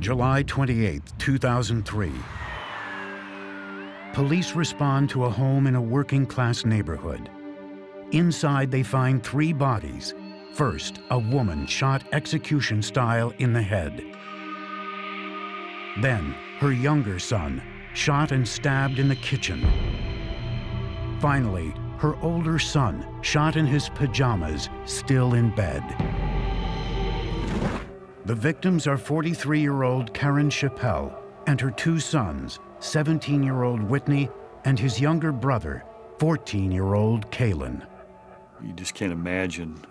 July 28, 2003. Police respond to a home in a working-class neighborhood. Inside, they find 3 bodies. First, a woman shot execution style in the head. Then, her younger son, shot and stabbed in the kitchen. Finally, her older son, shot in his pajamas, still in bed. The victims are 43-year-old Karen Chappelle and her 2 sons, 17-year-old Whitney and his younger brother, 14-year-old Kalen. You just can't imagine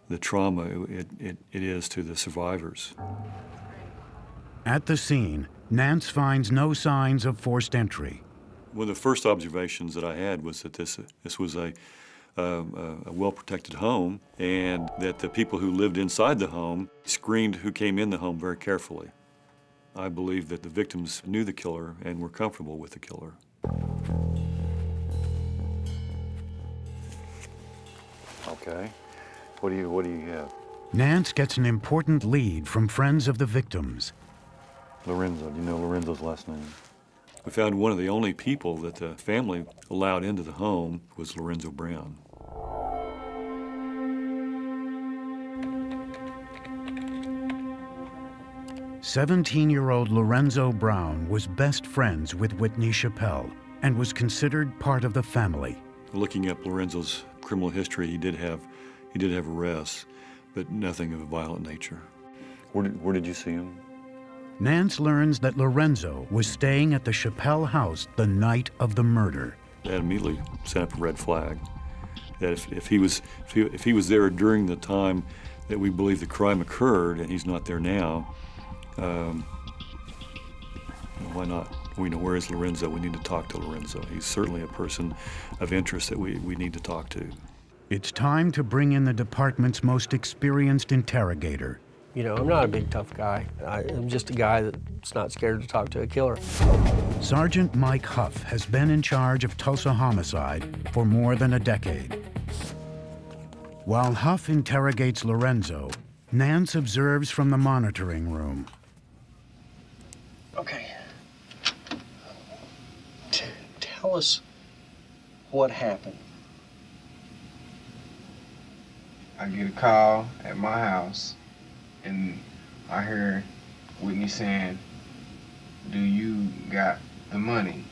the trauma it is to the survivors. At the scene, Nance finds no signs of forced entry. One of the first observations that I had was that this was a well-protected home, and that the people who lived inside the home screened who came in the home very carefully. I believe that the victims knew the killer and were comfortable with the killer. Okay, what do you have? Nance gets an important lead from friends of the victims. Lorenzo, do you know Lorenzo's last name? We found one of the only people that the family allowed into the home was Lorenzo Brown. "17-year-old Lorenzo Brown was best friends with Whitney Chappelle and was considered part of the family. Looking up Lorenzo's criminal history, he did have arrests, but nothing of a violent nature. Where did you see him? Nance learns that Lorenzo was staying at the Chappelle house the night of the murder. That immediately set up a red flag. That if he was there during the time that we believe the crime occurred, and he's not there now, why not? We know, where is Lorenzo? We need to talk to Lorenzo. He's certainly a person of interest that we need to talk to. It's time to bring in the department's most experienced interrogator. You know, I'm not a big, tough guy. I'm just a guy that's not scared to talk to a killer. Sergeant Mike Huff has been in charge of Tulsa Homicide for more than a decade. While Huff interrogates Lorenzo, Nance observes from the monitoring room. Okay. Tell us what happened. I get a call at my house, and I hear Whitney saying, "Do you got the money?"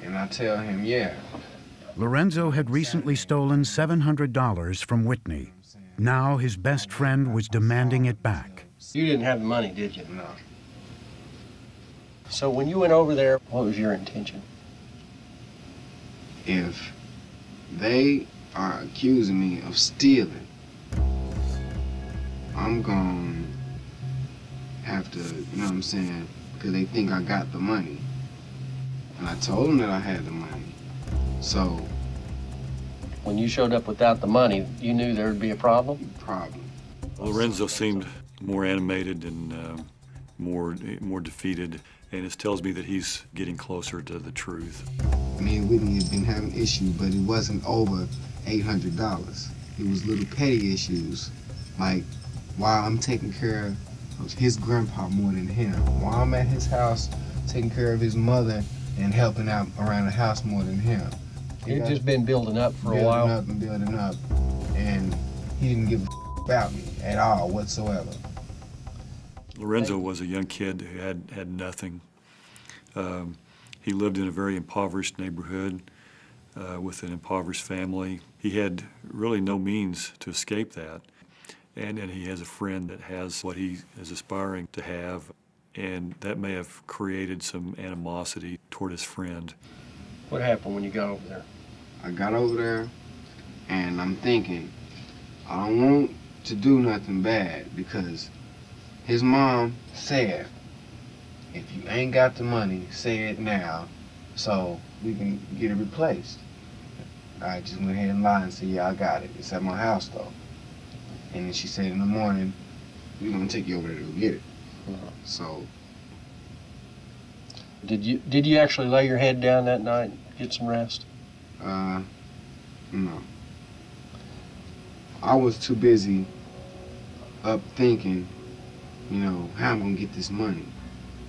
And I tell him, yeah. Lorenzo had recently stolen $700 from Whitney. Now his best friend was demanding it back. You didn't have the money, did you? No. So when you went over there, what was your intention? If they are accusing me of stealing, I'm gonna have to, you know what I'm saying, because they think I got the money. And I told them that I had the money. So. When you showed up without the money, you knew there would be a problem? Problem. Lorenzo seemed more animated and more defeated, and it tells me that he's getting closer to the truth. Me and Whitney had been having issues, but it wasn't over $800. It was little petty issues, like while I'm taking care of his grandpa more than him, while I'm at his house taking care of his mother and helping out around the house more than him. It had just been building up for a while. Building up, and he didn't give a about me at all whatsoever. Lorenzo was a young kid who had nothing. He lived in a very impoverished neighborhood with an impoverished family. He had really no means to escape that. And he has a friend that has what he is aspiring to have, and that may have created some animosity toward his friend. What happened when you got over there? I got over there, and I'm thinking, I don't want to do nothing bad, because his mom said, if you ain't got the money, say it now, so we can get it replaced. I just went ahead and lied and said, yeah, I got it. It's at my house, though. And then she said in the morning, we're gonna take you over there to go get it. So. Did you actually lay your head down that night and get some rest? No. I was too busy up thinking you know, how I'm gonna get this money.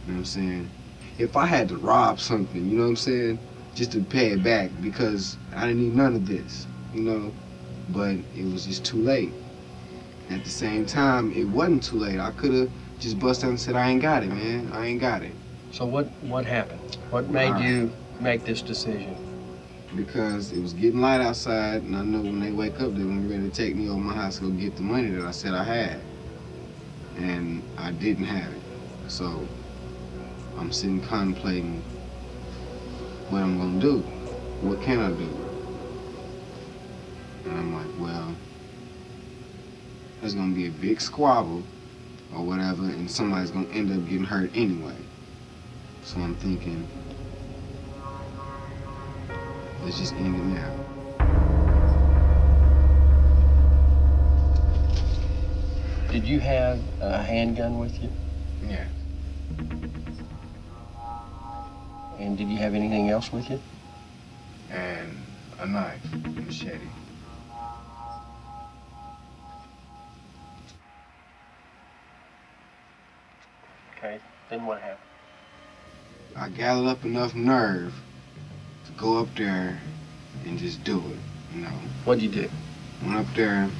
You know what I'm saying? If I had to rob something, you know what I'm saying, just to pay it back, because I didn't need none of this, you know, but it was just too late. At the same time, it wasn't too late. I could have just busted out and said, I ain't got it, man. I ain't got it. So what happened? What made you make this decision? Because it was getting light outside, and I know when they wake up, they're gonna be ready to take me over my house to go get the money that I said I had. And I didn't have it. So I'm sitting contemplating what I'm gonna do. What can I do? And I'm like, well, there's gonna be a big squabble or whatever, and somebody's gonna end up getting hurt anyway. So I'm thinking, let's just end it now. Did you have a handgun with you? Yeah. And did you have anything else with you? And a knife, a machete. Okay, then what happened? I gathered up enough nerve to go up there and just do it, you know. What'd you do? Went up there,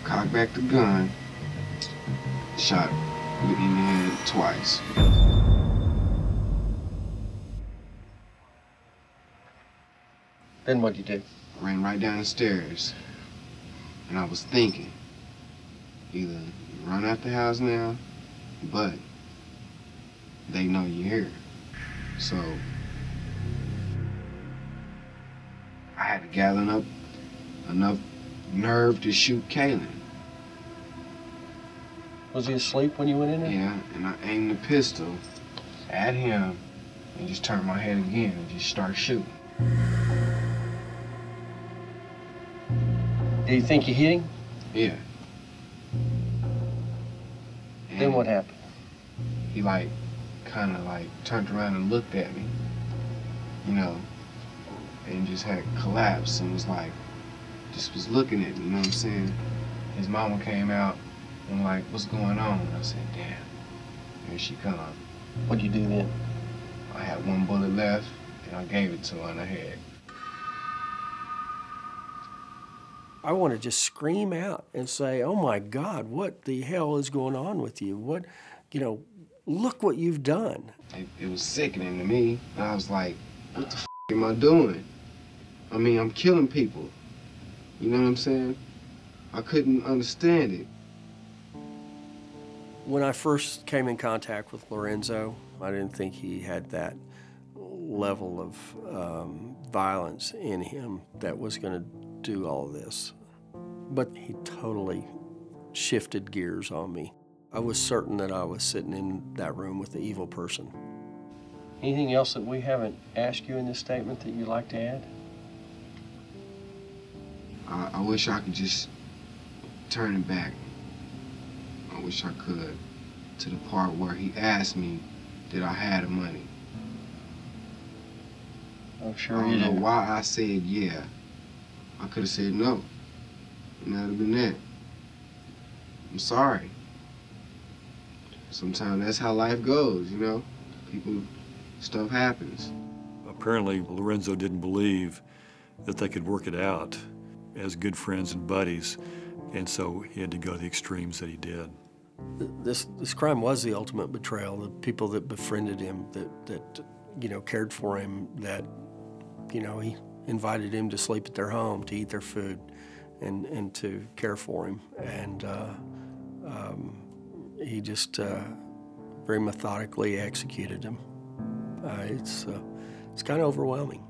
cocked back the gun, shot Whitney in the head twice. Then what'd you do? Ran right down the stairs, and I was thinking, either you run out the house now, but they know you're here. So I had to gather up enough nerve to shoot Kalen. Was he asleep when you went in there? Yeah, and I aimed the pistol at him and just turned my head again and just start shooting. Do you think you hit him? Yeah. Then what happened? He kind of turned around and looked at me, you know, and just had collapsed and was just was looking at me, you know what I'm saying? His mama came out and what's going on? And I said, damn, here she come. What'd you do then? I had one bullet left and I gave it to her in the head. I want to just scream out and say, oh my God, what the hell is going on with you? What, look what you've done. It was sickening to me. I was like, what the am I doing? I mean, I'm killing people. You know what I'm saying? I couldn't understand it. When I first came in contact with Lorenzo, I didn't think he had that level of violence in him that was going to do all this. But he totally shifted gears on me. I was certain that I was sitting in that room with the evil person. Anything else that we haven't asked you in this statement that you'd like to add? I wish I could just turn it back. I wish I could, to the part where he asked me that I had the money. I'm sure I you don't did. know why I said yeah. I could have said no, and that would have been that. I'm sorry. Sometimes that's how life goes, you know? Stuff happens. Apparently, Lorenzo didn't believe that they could work it out as good friends and buddies, and so he had to go to the extremes that he did. This crime was the ultimate betrayal. The people that befriended him, that cared for him, that he invited him to sleep at their home, to eat their food, and to care for him. And he just very methodically executed him. It's kind of overwhelming.